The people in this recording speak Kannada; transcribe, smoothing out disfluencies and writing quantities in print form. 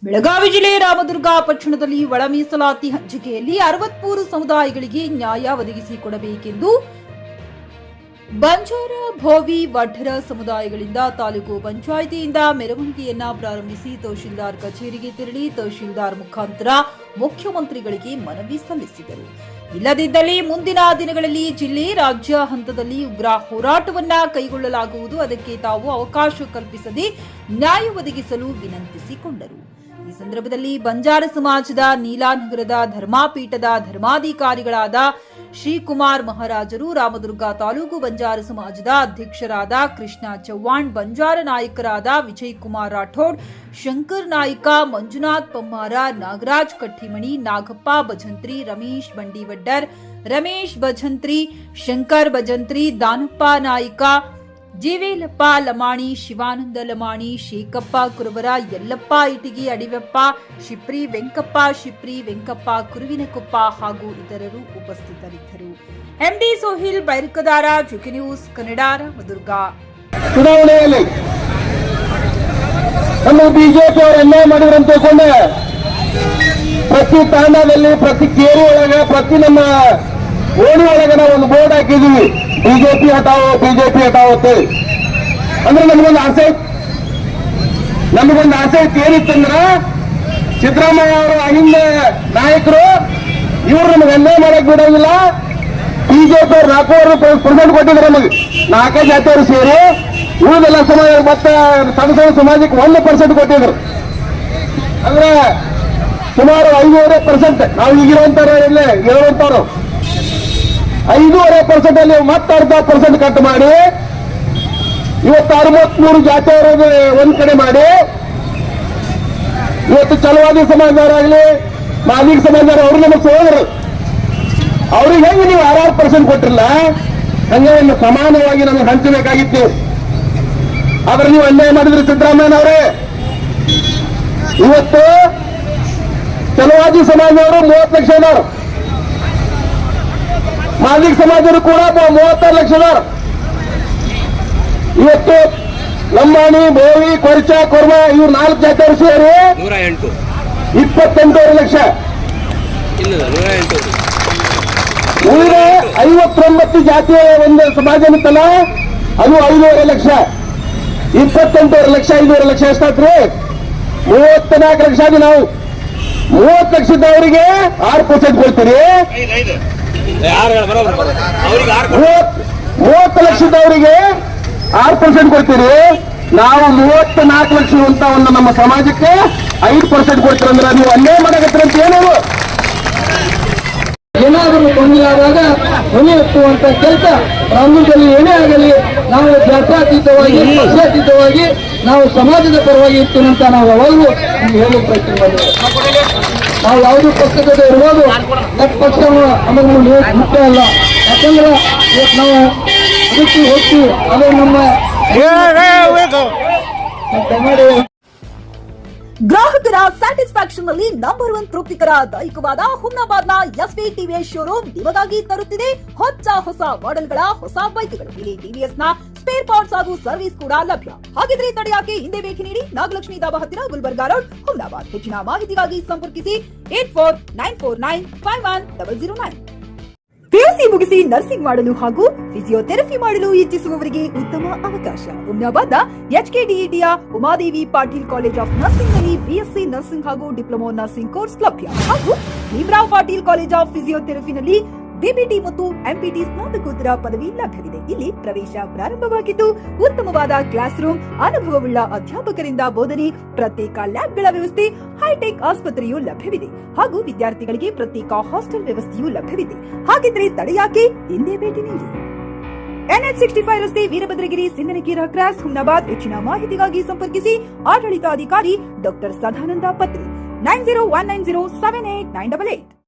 ಬೆಳಗಾವಿ ಜಿಲ್ಲೆ ರಾಮದುರ್ಗ ಪಟ್ಟಣದಲ್ಲಿ ಒಳ ಮೀಸಲಾತಿ ಹಂಚಿಕೆಯಲ್ಲಿ 63 ಸಮುದಾಯಗಳಿಗೆ ನ್ಯಾಯ ಒದಗಿಸಿಕೊಡಬೇಕೆಂದು ಬಂಜಾರ ಭೋವಿ ವಡ್ಡರ ಸಮುದಾಯಗಳಿಂದ ತಾಲೂಕು ಪಂಚಾಯಿತಿಯಿಂದ ಮೆರವಣಿಗೆಯನ್ನ ಪ್ರಾರಂಭಿಸಿ ತಹಶೀಲ್ದಾರ್ ಕಚೇರಿಗೆ ತೆರಳಿ ತಹಶೀಲ್ದಾರ್ ಮುಖಾಂತರ ಮುಖ್ಯಮಂತ್ರಿಗಳಿಗೆ ಮನವಿ ಸಲ್ಲಿಸಿದರು. ಇಲ್ಲದಿದ್ದಲ್ಲಿ ಮುಂದಿನ ದಿನಗಳಲ್ಲಿ ಜಿಲ್ಲೆ ರಾಜ್ಯ ಹಂತದಲ್ಲಿ ಉಗ್ರ ಹೋರಾಟವನ್ನ ಕೈಗೊಳ್ಳಲಾಗುವುದು, ಅದಕ್ಕೆ ತಾವು ಅವಕಾಶ ಕಲ್ಪಿಸದೆ ನ್ಯಾಯ ಒದಗಿಸಲು ವಿನಂತಿಸಿಕೊಂಡರು. ಈ ಸಂದರ್ಭದಲ್ಲಿ ಬಂಜಾರ ಸಮಾಜದ ನೀಲಾನಗರದ ಧರ್ಮಾಪೀಠದ ಧರ್ಮಾಧಿಕಾರಿಗಳಾದ ಶ್ರೀಕುಮಾರ್ ಮಹಾರಾಜರು, ರಾಮದುರ್ಗ ತಾಲೂಕು ಬಂಜಾರ ಸಮಾಜದ ಅಧ್ಯಕ್ಷರಾದ ಕೃಷ್ಣ ಚವ್ಹಾಣ್, ಬಂಜಾರ ನಾಯಕರಾದ ವಿಜಯ್ ಕುಮಾರ್ ರಾಠೋಡ್, ಶಂಕರ್ ನಾಯ್ಕ, ಮಂಜುನಾಥ್ ಪಮ್ಮಾರ, ನಾಗರಾಜ್ ಕಟ್ಟಿಮಣಿ, ನಾಗಪ್ಪ ಭಜಂತ್ರಿ, ರಮೇಶ್ ಬಂಡಿವಡ್ಡರ್, ರಮೇಶ್ ಭಜಂತ್ರಿ, ಶಂಕರ್ ಭಜಂತ್ರಿ, ದಾನಪ್ಪ ನಾಯ್ಕ, ಜೀವೇಲಪ್ಪ ಲಮಾಣಿ, ಶಿವಾನಂದ ಲಮಾಣಿ, ಶೇಖಪ್ಪ ಕುರುಬರ, ಯಲ್ಲಪ್ಪ ಇಟಿಗಿ, ಅಡಿವೆಪ್ಪ ಶಿಪ್ರಿ, ವೆಂಕಪ್ಪ ಶಿಪ್ರಿ, ವೆಂಕಪ್ಪ ಕುರುವಿನಕೊಪ್ಪ ಹಾಗೂ ಇತರರು ಉಪಸ್ಥಿತರಿದ್ದರು. ಎಂಡಿ ಸೋಹಿಲ್ ಬೈರ್ಕದಾರ, ಜುಕಿ ನ್ಯೂಸ್ ಕನ್ನಡ, ರಾಮದುರ್ಗ. ಚುನಾವಣೆಯಲ್ಲಿ ನಮ್ಮ ಬಿಜೆಪಿ ಅವರು ಅನ್ಯಾಯ ಮಾಡಿದ್ರು ಅಂತ ತಿಳ್ಕೊಂಡೆ ಪ್ರತಿ ತಾಂಡದಲ್ಲಿ, ಪ್ರತಿ ಕೇರಿ ಒಳಗ, ಪ್ರತಿ ನಮ್ಮ ಓಣಿ ಒಳಗ ನಾವು ಒಂದು ಬೋರ್ಡ್ ಹಾಕಿದೀವಿ, ಬಿಜೆಪಿ ಹಟಾವೋ ಬಿಜೆಪಿ ಹಟಾವೋ ಅಂತೇಳಿ. ಅಂದ್ರೆ ನಮಗೊಂದು ಆಸೆ ಇತ್ತು. ಏನಿತ್ತಂದ್ರ ಸಿದ್ದರಾಮಯ್ಯ ಅವರು ಹಿಂದೆ ನಾಯಕರು ಇವರು ನಮಗೆ ಅನ್ಯಾಯ ಮಾಡಕ್ ಬಿಡೋದಿಲ್ಲ. ಬಿಜೆಪಿ ಅವರು 4% ಕೊಟ್ಟಿದ್ರು ನಮಗೆ, 4 ಜಾತಿಯವರು ಸೇರಿ. ಉಳಿದೆಲ್ಲ ಸಮಾಜ ಮತ್ತೆ ಸಣ್ಣ ಸಮಾಜಕ್ಕೆ 1% ಕೊಟ್ಟಿದ್ರು. ಅಂದ್ರೆ ಸುಮಾರು 5.5%. ನಾವು ಈಗಿರುವಂತವ್ರು ಇಲ್ಲೇ ಇರುವಂತವ್ರು 5.5% ಅಲ್ಲಿ ಮತ್ತೆ 1/2% ಕಟ್ ಮಾಡಿ ಇವತ್ತು 63 ಜಾತಿಯವರು ಒಂದ್ ಕಡೆ ಮಾಡಿ ಇವತ್ತು ಛಲವಾದಿ ಸಮಾಜದವರಾಗ್ಲಿ ಮಾದಿಗ ಸಮಾಜದವರು ಅವರು ನಮಗೆ ಸೋದರು. ಅವ್ರಿಗೆ ಹೆಂಗೆ ನೀವು 6% ಕೊಟ್ಟಿರಲ್ಲ, ಹಂಗೆ ಸಮಾನವಾಗಿ ನಮಗೆ ಹಂಚಬೇಕಾಗಿತ್ತು. ಆದ್ರೆ ನೀವು ಅನ್ಯಾಯ ಮಾಡಿದ್ರಿ ಸಿದ್ದರಾಮಯ್ಯನವರೇ. ಇವತ್ತು ಛಲವಾದಿ ಸಮಾಜದವರು 30 ಲಕ್ಷ ಇದ್ದಾರೆ, ಮಾದಿಗ ಸಮಾಜರು ಕೂಡ 36 ಲಕ್ಷ ಇದ್ದಾರೆ. ಇವತ್ತು ಲಂಬಾಣಿ, ಬೋವಿ, ಕೊರ್ಚ, ಕೊರ್ಮ ಇವ್ರು 4 ಜಾತಿಯವರು ಸೇರಿ 28 ಲಕ್ಷ. ಉಳಿದ 59 ಜಾತಿಯ ಒಂದು ಸಮಾಜ ಇತ್ತಲ್ಲ, ಅದು 5.5 ಲಕ್ಷ. 28 ಲಕ್ಷ 5.5 ಲಕ್ಷ ಎಷ್ಟಾತ್ರಿ? 34 ಲಕ್ಷ. ನಾವು 30 ಲಕ್ಷದವರಿಗೆ 6% ಕೊಡ್ತೀರಿ, 30 ಲಕ್ಷದವರಿಗೆ 6% ಕೊಡ್ತೀರಿ. ನಾವು 34 ಲಕ್ಷ ಅಂತ ಒಂದು ನಮ್ಮ ಸಮಾಜಕ್ಕೆ 5% ಕೊಡ್ತೀರಿ. ಅಂದ್ರೆ ನೀವು ಅನ್ಯಾಯ ಮಾಡಕತ್ತೀರ ಅಂತ ಏನದು? ಏನಾದರೂ ತೊಂದರೆ ಆದಾಗ ಹೊಣೆ ಎತ್ತುವಂತ ಕೆಲಸ ರಾಜ್ಯದಲ್ಲಿ ಏನೇ ಆಗಲಿ ನಾವು ಜಾತ್ಯಾತೀತವಾಗಿ, ಪಕ್ಷಾತೀತವಾಗಿ ನಾವು ಸಮಾಜದ ಪರವಾಗಿ ಇರ್ತೀವಿ ಅಂತ ನಾವು ಯಾವಾಗಲೂ ಹೇಳೋ ಪ್ರಯತ್ನ ಮಾಡಿದ್ದೇವೆ. ನಾವು ಯಾವುದೇ ಪಕ್ಷದ ಇರ್ಬೋದು, ಪಕ್ಷ ನಮಗೆ ಮುಖ್ಯ ಅಲ್ಲ. ಯಾಕಂದ್ರೆ ಇವತ್ತು ನಾವು ಅದಕ್ಕೆ ಹೋಗ್ತೀವಿ, ಅದು ನಮ್ಮ ಗ್ರಾಹಕರ ಸ್ಯಾಟಿಸ್ಫ್ಯಾಕ್ಷನ್ ನಲ್ಲಿ ನಂಬರ್ 1 ತೃಪ್ತಿಕರ ದಾಯಕವಾದ ಹುಮ್ನಾಬಾದ್ನ ಎಸ್ವಿ ಟಿವಿಎಸ್ ಶೋರೂಮ್ ನಿಮಗಾಗಿ ತರುತ್ತಿದೆ ಹೊಸ ಮಾಡೆಲ್ಗಳ ಹೊಸ ಬೈಕ್ಗಳು. ಇಲ್ಲಿ ಟಿವಿಎಸ್ ನ ಸ್ಪೇರ್ ಪಾರ್ಟ್ಸ್ ಹಾಗೂ ಸರ್ವಿಸ್ ಕೂಡ ಲಭ್ಯ. ಹಾಗಿದ್ರೆ ತಡೆಯಾಕೆ ಹಿಂದೆ ಭೇಟಿ ನೀಡಿ, ನಾಗಲಕ್ಷ್ಮಿ ದಾಬಾ ಹತ್ತಿರ, ಗುಲ್ಬರ್ಗಾ ರೋಡ್, ಹುಮ್ನಾಬಾದ್. ಹೆಚ್ಚಿನ ಮಾಹಿತಿಗಾಗಿ ಸಂಪರ್ಕಿಸಿ 8494951009. ಪಿಯುಸಿ ಮುಗಿಸಿ ನರ್ಸಿಂಗ್ ಮಾಡಲು ಹಾಗೂ ಫಿಸಿಯೋಥೆರಪಿ ಮಾಡಲು ಇಚ್ಛಿಸುವವರಿಗೆ ಉತ್ತಮ ಅವಕಾಶ. ಹುಮ್ನಾಬಾದ್ನ ಎಚ್ಕೆಡಿಇಟಿಯ Umadevi Patil college of nursing ನಲ್ಲಿ ಬಿಎಸ್ಸಿ ನರ್ಸಿಂಗ್ ಹಾಗೂ ಡಿಪ್ಲೊಮಾ ನರ್ಸಿಂಗ್ ಕೋರ್ಸ್ ಲಭ್ಯ. ಹಾಗೂ ಭೀಮ್ರಾವ್ ಪಾಟೀಲ್ ಕಾಲೇಜ್ ಆಫ್ ಫಿಸಿಯೋಥೆರಪಿನಲ್ಲಿ ಬಿಪಿಟಿ ಮತ್ತು ಎಂಪಿಟಿ ಸ್ನಾತಕೋತ್ತರ ಪದವಿ ಲಭ್ಯವಿದೆ. ಇಲ್ಲಿ ಪ್ರವೇಶ ಪ್ರಾರಂಭವಾಗಿದ್ದು ಉತ್ತಮವಾದ ಕ್ಲಾಸ್ ರೂಮ್, ಅನುಭವವುಳ್ಳ ಅಧ್ಯಾಪಕರಿಂದ ಬೋಧನೆ, ಪ್ರತ್ಯೇಕ ಲ್ಯಾಬ್ಗಳ ವ್ಯವಸ್ಥೆ, ಹೈಟೆಕ್ ಆಸ್ಪತ್ರೆಯೂ ಲಭ್ಯವಿದೆ. ಹಾಗೂ ವಿದ್ಯಾರ್ಥಿಗಳಿಗೆ ಪ್ರತ್ಯೇಕ ಹಾಸ್ಟೆಲ್ ವ್ಯವಸ್ಥೆಯೂ ಲಭ್ಯವಿದೆ. ಹಾಗಿದ್ರೆ ತಡೆಯಾಕೆ ಹಿಂದೆ ಭೇಟಿ ನೀಡಿ. NH65 ರಸ್ತೆ, ವೀರಭದ್ರಗಿರಿ, ಸಿಂಧನಕೀರ ಕ್ರಾಸ್, ಹುಮ್ನಾಬಾದ್. ಹೆಚ್ಚಿನ ಮಾಹಿತಿಗಾಗಿ ಸಂಪರ್ಕಿಸಿ ಆಡಳಿತಾಧಿಕಾರಿ ಡಾಕ್ಟರ್ ಸದಾನಂದ ಪತ್ರಿ 9019078988.